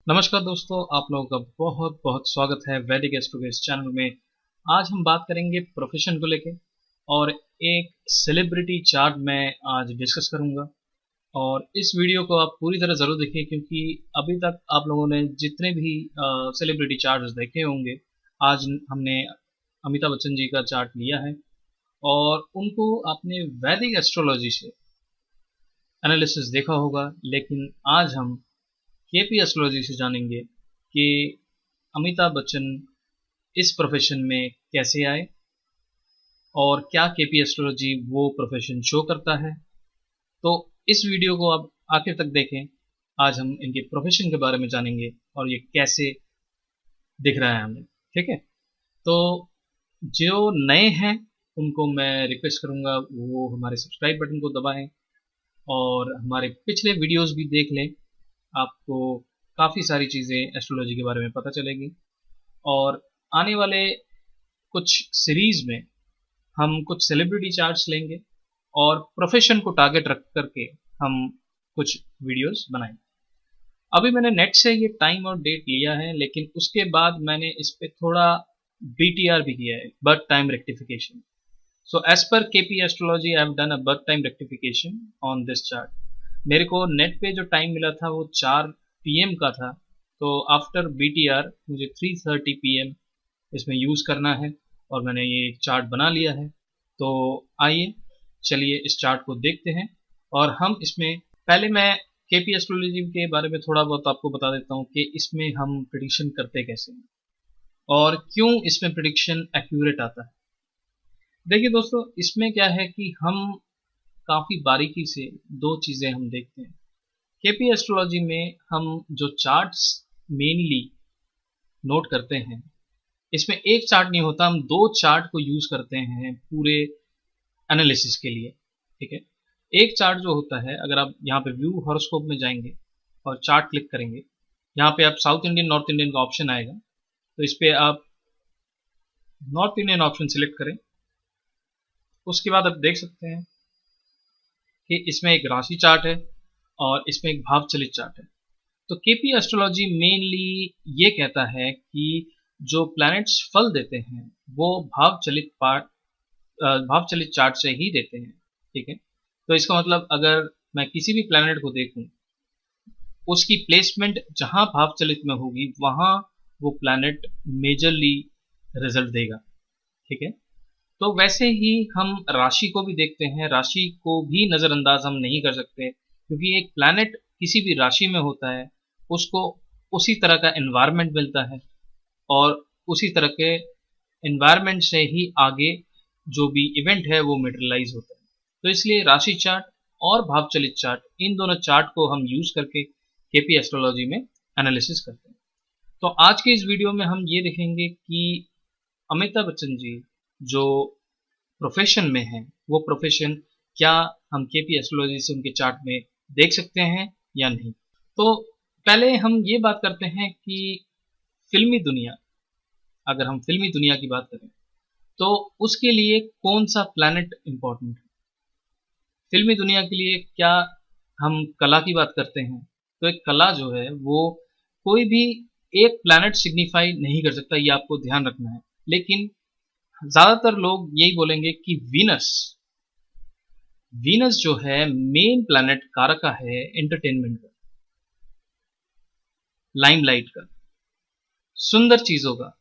नमस्कार दोस्तों, आप लोगों का बहुत बहुत स्वागत है वैदिक एस्ट्रो के इस चैनल में। आज हम बात करेंगे प्रोफेशन को लेके और एक सेलिब्रिटी चार्ट मैं आज डिस्कस करूंगा। और इस वीडियो को आप पूरी तरह ज़रूर देखिए क्योंकि अभी तक आप लोगों ने जितने भी सेलिब्रिटी चार्ट्स देखे होंगे, आज हमने अमिताभ बच्चन जी का चार्ट लिया है और उनको आपने वैदिक एस्ट्रोलॉजी से एनालिसिस देखा होगा। लेकिन आज हम केपी एस्ट्रोलॉजी से जानेंगे कि अमिताभ बच्चन इस प्रोफेशन में कैसे आए और क्या केपी एस्ट्रोलॉजी वो प्रोफेशन शो करता है। तो इस वीडियो को आप आखिर तक देखें। आज हम इनके प्रोफेशन के बारे में जानेंगे और ये कैसे दिख रहा है हमें। ठीक है, तो जो नए हैं उनको मैं रिक्वेस्ट करूंगा वो हमारे सब्सक्राइब बटन को दबाएं और हमारे पिछले वीडियोस भी देख लें। आपको काफ़ी सारी चीज़ें एस्ट्रोलॉजी के बारे में पता चलेगी और आने वाले कुछ सीरीज में हम कुछ सेलिब्रिटी चार्ट्स लेंगे और प्रोफेशन को टारगेट रख करके हम कुछ वीडियोस बनाएंगे। अभी मैंने नेट से ये टाइम और डेट लिया है, लेकिन उसके बाद मैंने इस पे थोड़ा BTR भी किया है, birth time rectification. So as per KP Astrology, I have done a birth time rectification on this chart. मेरे को नेट पे जो टाइम मिला था वो 4 PM का था, तो आफ्टर BTR मुझे 3:30 PM इसमें यूज़ करना है और मैंने ये चार्ट बना लिया है। तो आइए चलिए इस चार्ट को देखते हैं और हम इसमें पहले मैं KP एस्ट्रोलॉजी के बारे में थोड़ा बहुत आपको बता देता हूँ कि इसमें हम प्रिडिक्शन करते कैसे हैं और क्यों इसमें प्रिडिक्शन एक्यूरेट आता है। देखिए दोस्तों, इसमें क्या है कि हम काफ़ी बारीकी से दो चीज़ें हम देखते हैं। केपी एस्ट्रोलॉजी में हम जो चार्ट्स मेनली नोट करते हैं, इसमें एक चार्ट नहीं होता, हम दो चार्ट को यूज़ करते हैं पूरे एनालिसिस के लिए। ठीक है, एक चार्ट जो होता है, अगर आप यहाँ पे व्यू हॉरोस्कोप में जाएंगे और चार्ट क्लिक करेंगे, यहाँ पे आप साउथ इंडियन नॉर्थ इंडियन का ऑप्शन आएगा, तो इस पर आप नॉर्थ इंडियन ऑप्शन सिलेक्ट करें। उसके बाद आप देख सकते हैं कि इसमें एक राशि चार्ट है और इसमें एक भाव चलित चार्ट है। तो केपी एस्ट्रोलॉजी मेनली ये कहता है कि जो प्लैनेट्स फल देते हैं वो भाव चलित चार्ट से ही देते हैं। ठीक है, तो इसका मतलब अगर मैं किसी भी प्लैनेट को देखूं, उसकी प्लेसमेंट जहां भाव चलित में होगी वहां वो प्लैनेट मेजरली रिजल्ट देगा। ठीक है, तो वैसे ही हम राशि को भी देखते हैं। राशि को भी नज़रअंदाज हम नहीं कर सकते क्योंकि एक प्लैनेट किसी भी राशि में होता है, उसको उसी तरह का एनवायरनमेंट मिलता है और उसी तरह के एनवायरनमेंट से ही आगे जो भी इवेंट है वो मटेरियलाइज होता है। तो इसलिए राशि चार्ट और भाव चलित चार्ट, इन दोनों चार्ट को हम यूज करके केपी एस्ट्रोलॉजी में एनालिसिस करते हैं। तो आज के इस वीडियो में हम ये देखेंगे कि अमिताभ बच्चन जी जो प्रोफेशन में है वो प्रोफेशन क्या हम केपी एस्ट्रोलॉजी से उनके चार्ट में देख सकते हैं या नहीं। तो पहले हम ये बात करते हैं कि फिल्मी दुनिया, अगर हम फिल्मी दुनिया की बात करें तो उसके लिए कौन सा प्लैनेट इंपॉर्टेंट है। फिल्मी दुनिया के लिए क्या हम कला की बात करते हैं, तो एक कला जो है वो कोई भी एक प्लैनेट सिग्निफाई नहीं कर सकता, ये आपको ध्यान रखना है। लेकिन ज्यादातर लोग यही बोलेंगे कि वीनस जो है मेन प्लैनेट कारक का है एंटरटेनमेंट का, लाइमलाइट का, सुंदर चीजों का।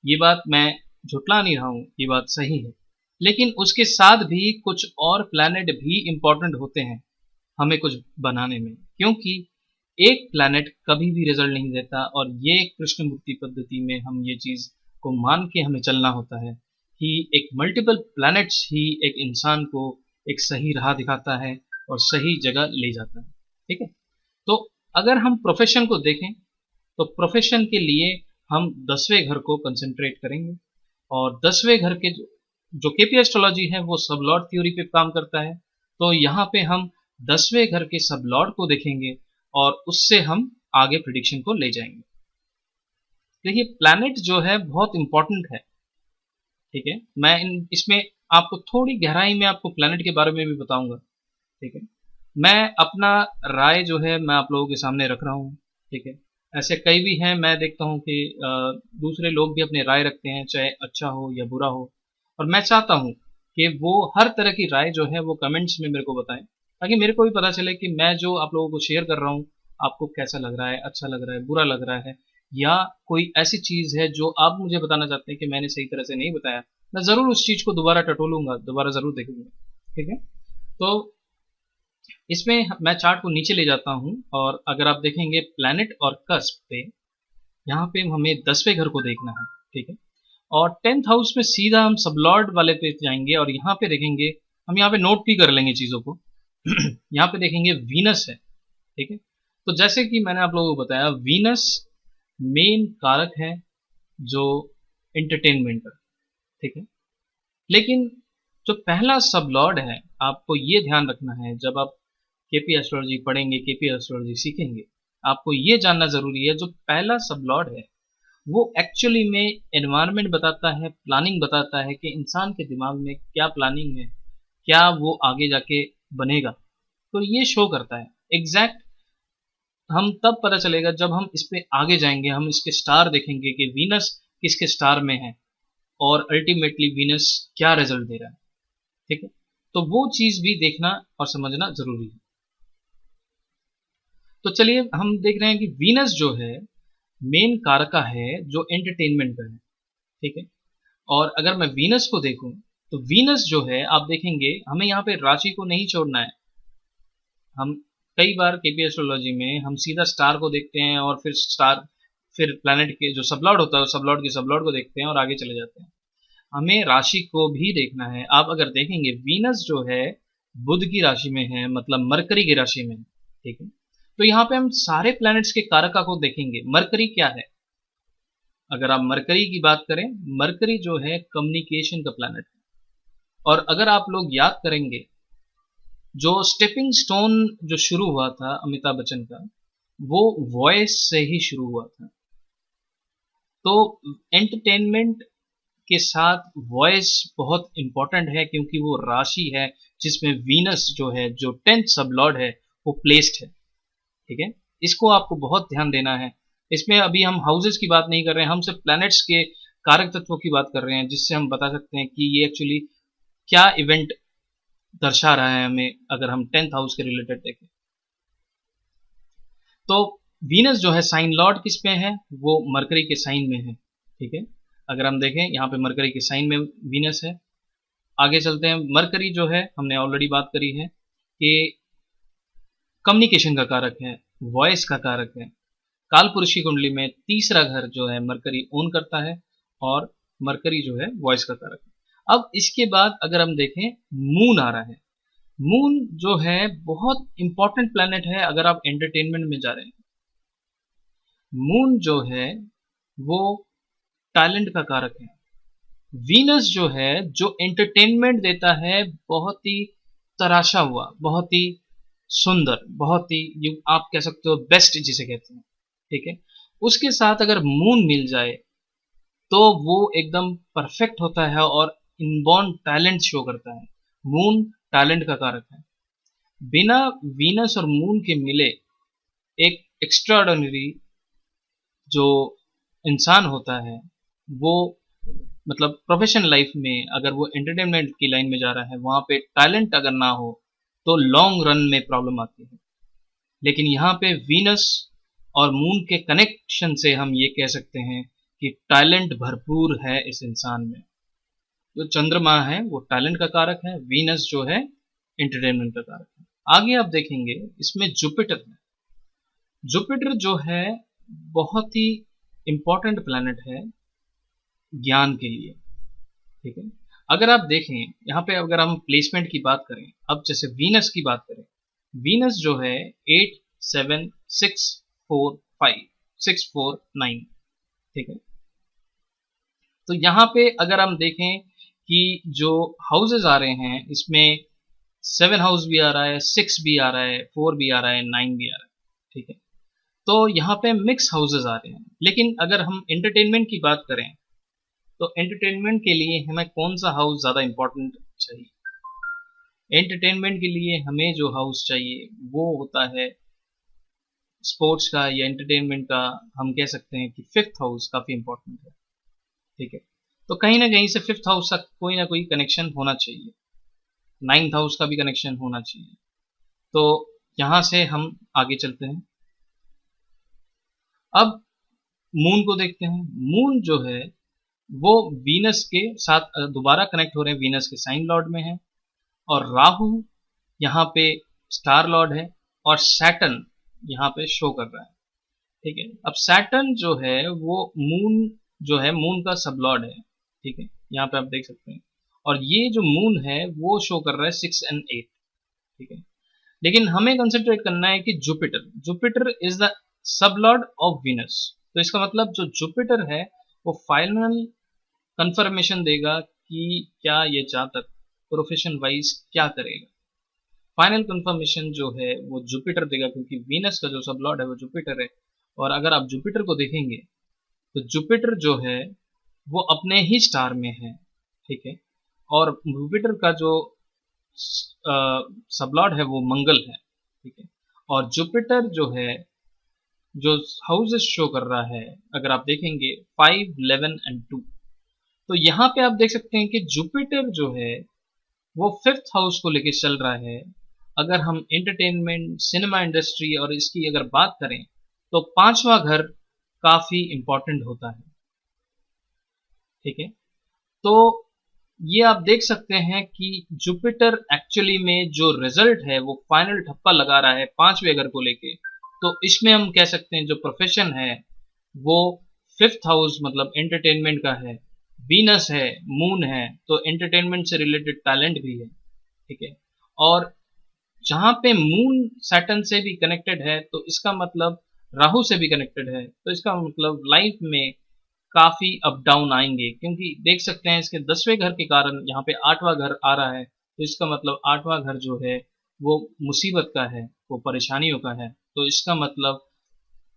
ये बात मैं झुटला नहीं रहा हूं, ये बात सही है। लेकिन उसके साथ भी कुछ और प्लैनेट भी इंपॉर्टेंट होते हैं हमें कुछ बनाने में, क्योंकि एक प्लैनेट कभी भी रिजल्ट नहीं देता। और ये कृष्णमूर्ति पद्धति में हम ये चीज को मान के हमें चलना होता है कि एक मल्टीपल प्लैनेट्स ही एक इंसान को एक सही राह दिखाता है और सही जगह ले जाता है। ठीक है, तो अगर हम प्रोफेशन को देखें तो प्रोफेशन के लिए हम 10वें घर को कंसंट्रेट करेंगे और 10वें घर के जो केपी एस्ट्रोलॉजी है वो सब लॉर्ड थ्योरी पे काम करता है। तो यहाँ पे हम 10वें घर के सब लॉर्ड को देखेंगे और उससे हम आगे प्रिडिक्शन को ले जाएंगे। देखिए, प्लैनेट जो है बहुत इंपॉर्टेंट है। ठीक है, मैं इसमें आपको थोड़ी गहराई में आपको प्लैनेट के बारे में भी बताऊंगा। ठीक है, मैं अपना राय जो है मैं आप लोगों के सामने रख रहा हूँ। ठीक है। ऐसे कई भी हैं, मैं देखता हूँ कि दूसरे लोग भी अपनी राय रखते हैं, चाहे अच्छा हो या बुरा हो, और मैं चाहता हूँ कि वो हर तरह की राय जो है वो कमेंट्स में मेरे को बताएं, ताकि मेरे को भी पता चले कि मैं जो आप लोगों को शेयर कर रहा हूँ आपको कैसा लग रहा है, अच्छा लग रहा है, बुरा लग रहा है, या कोई ऐसी चीज़ है जो आप मुझे बताना चाहते हैं कि मैंने सही तरह से नहीं बताया। मैं ज़रूर उस चीज़ को दोबारा टटोलूंगा, दोबारा ज़रूर देखूंगा। ठीक है। तो इसमें मैं चार्ट को नीचे ले जाता हूं, और अगर आप देखेंगे प्लैनेट और कस्प पे, यहाँ पे हमें 10वें घर को देखना है। ठीक है। और 10th हाउस में सीधा हम सबलॉर्ड वाले पे जाएंगे, और यहाँ पे देखेंगे, हम यहाँ पे नोट भी कर लेंगे चीज़ों को। यहाँ पे देखेंगे वीनस है। ठीक है। तो जैसे कि मैंने आप लोगों को बताया, वीनस मेन कारक है जो एंटरटेनमेंट का। ठीक है। लेकिन जो पहला सबलॉर्ड है, आपको ये ध्यान रखना है, जब आप केपी एस्ट्रोलॉजी पढ़ेंगे, केपी एस्ट्रोलॉजी सीखेंगे, आपको ये जानना जरूरी है, जो पहला सबलॉर्ड है वो एक्चुअली में एनवायरनमेंट बताता है, प्लानिंग बताता है कि इंसान के दिमाग में क्या प्लानिंग है, क्या वो आगे जाके बनेगा। तो ये शो करता है एग्जैक्ट। हम तब पता चलेगा जब हम इस पे आगे जाएंगे, हम इसके स्टार देखेंगे कि वीनस किसके स्टार में है, और अल्टीमेटली वीनस क्या रिजल्ट दे रहा है। ठीक है। तो वो चीज भी देखना और समझना जरूरी है। तो चलिए हम देख रहे हैं कि वीनस जो है मेन कारका है जो एंटरटेनमेंट का है। ठीक है। और अगर मैं वीनस को देखूं, तो वीनस जो है आप देखेंगे, हमें यहाँ पे राशि को नहीं छोड़ना है। हम कई बार केपी एस्ट्रोलॉजी में हम सीधा स्टार को देखते हैं, और फिर स्टार, फिर प्लैनेट के जो सबलॉर्ड होता है सबलॉर्ड के सबलॉर्ड को देखते हैं और आगे चले जाते हैं। हमें राशि को भी देखना है। आप अगर देखेंगे वीनस जो है बुध की राशि में है, मतलब मरकरी की राशि में है। ठीक है। तो यहाँ पे हम सारे प्लैनेट्स के कारका को देखेंगे। मरकरी क्या है? अगर आप मरकरी की बात करें, मरकरी जो है कम्युनिकेशन का प्लैनेट है। और अगर आप लोग याद करेंगे, जो स्टेपिंग स्टोन जो शुरू हुआ था अमिताभ बच्चन का, वो वॉइस से ही शुरू हुआ था। तो एंटरटेनमेंट के साथ वॉइस बहुत इंपॉर्टेंट है, क्योंकि वो राशि है जिसमें वीनस जो है, जो 10th सबलॉर्ड है, वो प्लेस्ड है। ठीक है। इसको आपको बहुत ध्यान देना है। इसमें अभी हम हाउसेस की बात नहीं कर रहे हैं, हम सिर्फ प्लैनेट्स के कारक तत्वों की बात कर रहे हैं, जिससे हम बता सकते हैं कि ये एक्चुअली क्या इवेंट दर्शा रहा है हमें, अगर हम 10th हाउस के रिलेटेड देखें। तो वीनस जो है साइन लॉर्ड किस पे है? वो मरकरी के साइन में है। ठीक है। अगर हम देखें यहाँ पे मरकरी के साइन में वीनस है। आगे चलते हैं। मरकरी जो है, हमने ऑलरेडी बात करी है कि कम्युनिकेशन का कारक है, वॉइस का कारक है। कालपुरुष की कुंडली में तीसरा घर जो है मरकरी ओन करता है, और मरकरी जो है वॉइस का कारक है। अब इसके बाद अगर हम देखें, मून आ रहा है। मून जो है बहुत इंपॉर्टेंट प्लैनेट है अगर आप एंटरटेनमेंट में जा रहे हैं। मून जो है वो टैलेंट का कारक है। वीनस जो है, जो एंटरटेनमेंट देता है, बहुत ही तराशा हुआ, बहुत ही सुंदर, बहुत ही आप कह सकते हो बेस्ट जिसे कहते हैं। ठीक है। उसके साथ अगर मून मिल जाए तो वो एकदम परफेक्ट होता है और इनबॉर्न टैलेंट शो करता है। मून टैलेंट का कारक है। बिना वीनस और मून के मिले एक एक्स्ट्राऑर्डिनरी जो इंसान होता है, वो मतलब प्रोफेशनल लाइफ में अगर वो एंटरटेनमेंट की लाइन में जा रहा है, वहां पे टैलेंट अगर ना हो तो लॉन्ग रन में प्रॉब्लम आती है। लेकिन यहाँ पे वीनस और मून के कनेक्शन से हम ये कह सकते हैं कि टैलेंट भरपूर है इस इंसान में। जो चंद्रमा है वो टैलेंट का कारक है, वीनस जो है एंटरटेनमेंट का कारक है। आगे आप देखेंगे इसमें जुपिटर है। जुपिटर जो है बहुत ही इंपॉर्टेंट प्लैनेट है ज्ञान के लिए। ठीक है। अगर आप देखें यहाँ पे, अगर हम प्लेसमेंट की बात करें, अब जैसे वीनस की बात करें, वीनस जो है 8 7 6 4 5 6 4 9। ठीक है। तो यहाँ पे अगर हम देखें कि जो हाउसेज आ रहे हैं, इसमें 7 हाउस भी आ रहा है, 6 भी आ रहा है, 4 भी आ रहा है, 9 भी आ रहा है। ठीक है। तो यहाँ पे मिक्स हाउसेज आ रहे हैं। लेकिन अगर हम एंटरटेनमेंट की बात करें, तो एंटरटेनमेंट के लिए हमें कौन सा हाउस ज़्यादा इंपॉर्टेंट चाहिए? एंटरटेनमेंट के लिए हमें जो हाउस चाहिए वो होता है स्पोर्ट्स का या एंटरटेनमेंट का हम कह सकते हैं कि फिफ्थ हाउस काफी इंपॉर्टेंट है। ठीक है, तो कहीं ना कहीं से फिफ्थ हाउस का कोई ना कोई कनेक्शन होना चाहिए, नाइन्थ हाउस का भी कनेक्शन होना चाहिए। तो यहां से हम आगे चलते हैं। अब मून को देखते हैं। मून जो है वो वीनस के साथ दोबारा कनेक्ट हो रहे हैं, वीनस के साइन लॉर्ड में है, और राहु यहाँ पे स्टार लॉर्ड है, और सैटर्न यहाँ पे शो कर रहा है। ठीक है, अब सैटर्न जो है वो मून जो है मून का सब लॉर्ड है। ठीक है, यहाँ पे आप देख सकते हैं, और ये जो मून है वो शो कर रहा है 6 और 8। ठीक है, लेकिन हमें कंसेंट्रेट करना है कि Jupiter, Jupiter is the sub Lord of Venus. तो इसका मतलब जो जुपिटर है वो फाइनल कंफर्मेशन देगा कि क्या ये जातक प्रोफेशन वाइज क्या करेगा। फाइनल कंफर्मेशन जो है वो जुपिटर देगा, क्योंकि वीनस का जो सब लॉर्ड है वो जुपिटर है। और अगर आप जुपिटर को देखेंगे तो जुपिटर जो है वो अपने ही स्टार में है। ठीक है, और जुपिटर का जो सबलॉर्ड है वो मंगल है। ठीक है, और जुपिटर जो है जो हाउसेस शो कर रहा है, अगर आप देखेंगे 5, 11 और 2, तो यहाँ पे आप देख सकते हैं कि जुपिटर जो है वो फिफ्थ हाउस को लेके चल रहा है। अगर हम एंटरटेनमेंट, सिनेमा इंडस्ट्री और इसकी अगर बात करें तो पांचवा घर काफी इंपॉर्टेंट होता है। ठीक है, तो ये आप देख सकते हैं कि जुपिटर एक्चुअली में जो रिजल्ट है वो फाइनल ठप्पा लगा रहा है पांचवें घर को लेके। तो इसमें हम कह सकते हैं जो प्रोफेशन है वो फिफ्थ हाउस मतलब एंटरटेनमेंट का है, वीनस है, मून है, तो एंटरटेनमेंट से रिलेटेड टैलेंट भी है। ठीक है, और जहां पे मून सैटर्न से भी कनेक्टेड है तो इसका मतलब राहु से भी कनेक्टेड है, तो इसका मतलब लाइफ में काफी अप डाउन आएंगे, क्योंकि देख सकते हैं इसके 10वें घर के कारण यहाँ पे 8वां घर आ रहा है। तो इसका मतलब 8वां घर जो है वो मुसीबत का है, वो परेशानियों का है। तो इसका मतलब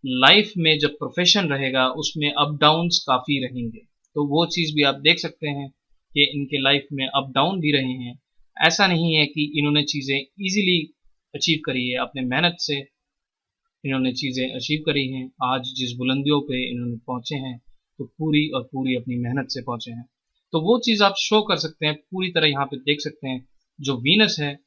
लाइफ में जब प्रोफेशन रहेगा उसमें अप डाउन्स काफी रहेंगे। तो वो चीज भी आप देख सकते हैं कि इनके लाइफ में अप डाउन भी रहे हैं। ऐसा नहीं है कि इन्होंने चीजें इजीली अचीव करी है, अपने मेहनत से इन्होंने चीजें अचीव करी हैं। आज जिस बुलंदियों पे इन्होंने पहुंचे हैं तो पूरी और पूरी अपनी मेहनत से पहुंचे हैं। तो वो चीज आप शो कर सकते हैं पूरी तरह, यहाँ पे देख सकते हैं जो वीनस है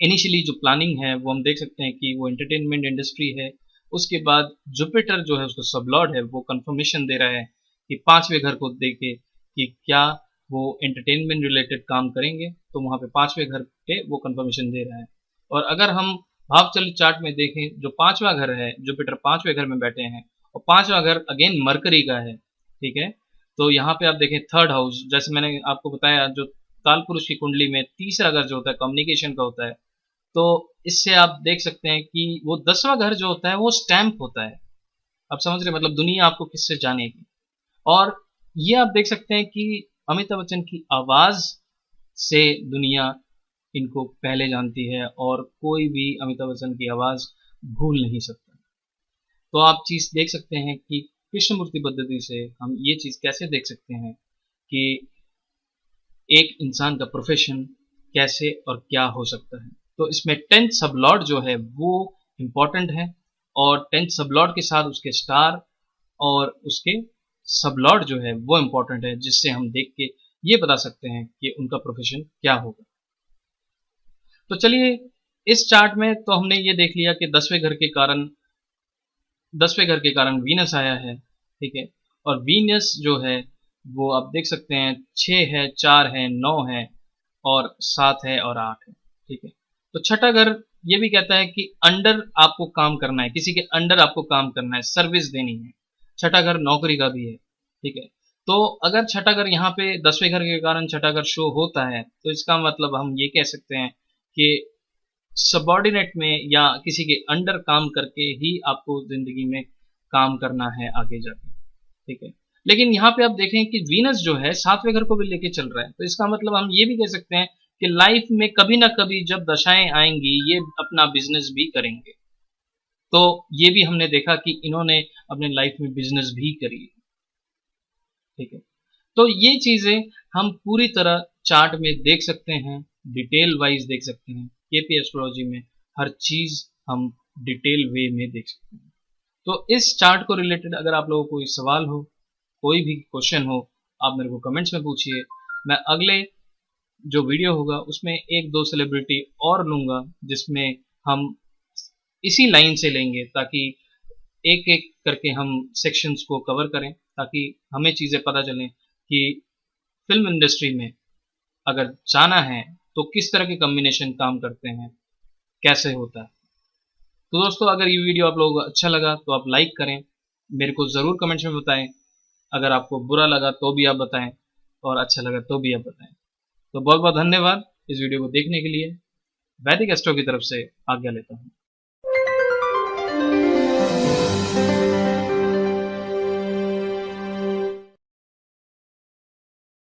इनिशियली जो प्लानिंग है वो हम देख सकते हैं कि वो एंटरटेनमेंट इंडस्ट्री है। उसके बाद जुपिटर जो है उसको सबलॉर्ड है, वो कंफर्मेशन दे रहा है कि पांचवें घर को देके कि क्या वो एंटरटेनमेंट रिलेटेड काम करेंगे, तो वहां पे पांचवें घर पे वो कंफर्मेशन दे रहा है। और अगर हम भाव चलित चार्ट में देखें, जो पांचवा घर है जुपिटर पांचवें घर में बैठे हैं, और पांचवा घर अगेन मरकरी का है। ठीक है, तो यहाँ पे आप देखें थर्ड हाउस, जैसे मैंने आपको बताया जो कालपुरुष की कुंडली में तीसरा घर जो होता है कम्युनिकेशन का होता है। तो इससे आप देख सकते हैं कि वो 10वां घर जो होता है वो स्टैंप होता है। आप समझ रहे, मतलब दुनिया आपको किससे जानेगी। और ये आप देख सकते हैं कि अमिताभ बच्चन की आवाज से दुनिया इनको पहले जानती है, और कोई भी अमिताभ बच्चन की आवाज भूल नहीं सकता। तो आप चीज देख सकते हैं कि कृष्णमूर्ति पद्धति से हम ये चीज कैसे देख सकते हैं कि एक इंसान का प्रोफेशन कैसे और क्या हो सकता है। तो इसमें 10th सबलॉर्ड जो है वो इंपॉर्टेंट है, और 10th सबलॉर्ड के साथ उसके स्टार और उसके सबलॉर्ड जो है वो इंपॉर्टेंट है, जिससे हम देख के ये बता सकते हैं कि उनका प्रोफेशन क्या होगा। तो चलिए, इस चार्ट में तो हमने ये देख लिया कि 10वें घर के कारण वीनस आया है। ठीक है, और वीनस जो है वो आप देख सकते हैं 6 है, 4 है, 9 है, और 7 है, और 8 है। ठीक है, तो छठा घर ये भी कहता है कि अंडर आपको काम करना है, किसी के अंडर आपको काम करना है, सर्विस देनी है। छठा घर नौकरी का भी है। ठीक है, तो अगर छठा घर यहाँ पे 10वें घर के कारण छठा घर शो होता है तो इसका मतलब हम ये कह सकते हैं कि सबॉर्डिनेट में या किसी के अंडर काम करके ही आपको जिंदगी में काम करना है आगे जाके। ठीक है, लेकिन यहाँ पे आप देखें कि वीनस जो है 7वें घर को भी लेके चल रहा है, तो इसका मतलब हम ये भी कह सकते हैं कि लाइफ में कभी ना कभी जब दशाएं आएंगी ये अपना बिजनेस भी करेंगे। तो ये भी हमने देखा कि इन्होंने अपने लाइफ में बिजनेस भी करी। ठीक है, तो ये चीजें हम पूरी तरह चार्ट में देख सकते हैं, डिटेल वाइज देख सकते हैं। केपी एस्ट्रोलॉजी में हर चीज हम डिटेल वे में देख सकते हैं। तो इस चार्ट को रिलेटेड अगर आप लोगों को कोई सवाल हो, कोई भी क्वेश्चन हो, आप मेरे को कमेंट्स में पूछिए। मैं अगले जो वीडियो होगा उसमें एक दो सेलिब्रिटी और लूँगा जिसमें हम इसी लाइन से लेंगे, ताकि एक एक करके हम सेक्शंस को कवर करें, ताकि हमें चीज़ें पता चलें कि फिल्म इंडस्ट्री में अगर जाना है तो किस तरह के कॉम्बिनेशन काम करते हैं, कैसे होता है। तो दोस्तों, अगर ये वीडियो आप लोगों को अच्छा लगा तो आप लाइक करें, मेरे को ज़रूर कमेंट्स में बताएं। अगर आपको बुरा लगा तो भी आप बताएं, और अच्छा लगा तो भी आप बताएं। तो बहुत बहुत धन्यवाद इस वीडियो को देखने के लिए। वैदिक एस्ट्रो की तरफ से आज्ञा लेता हूँ।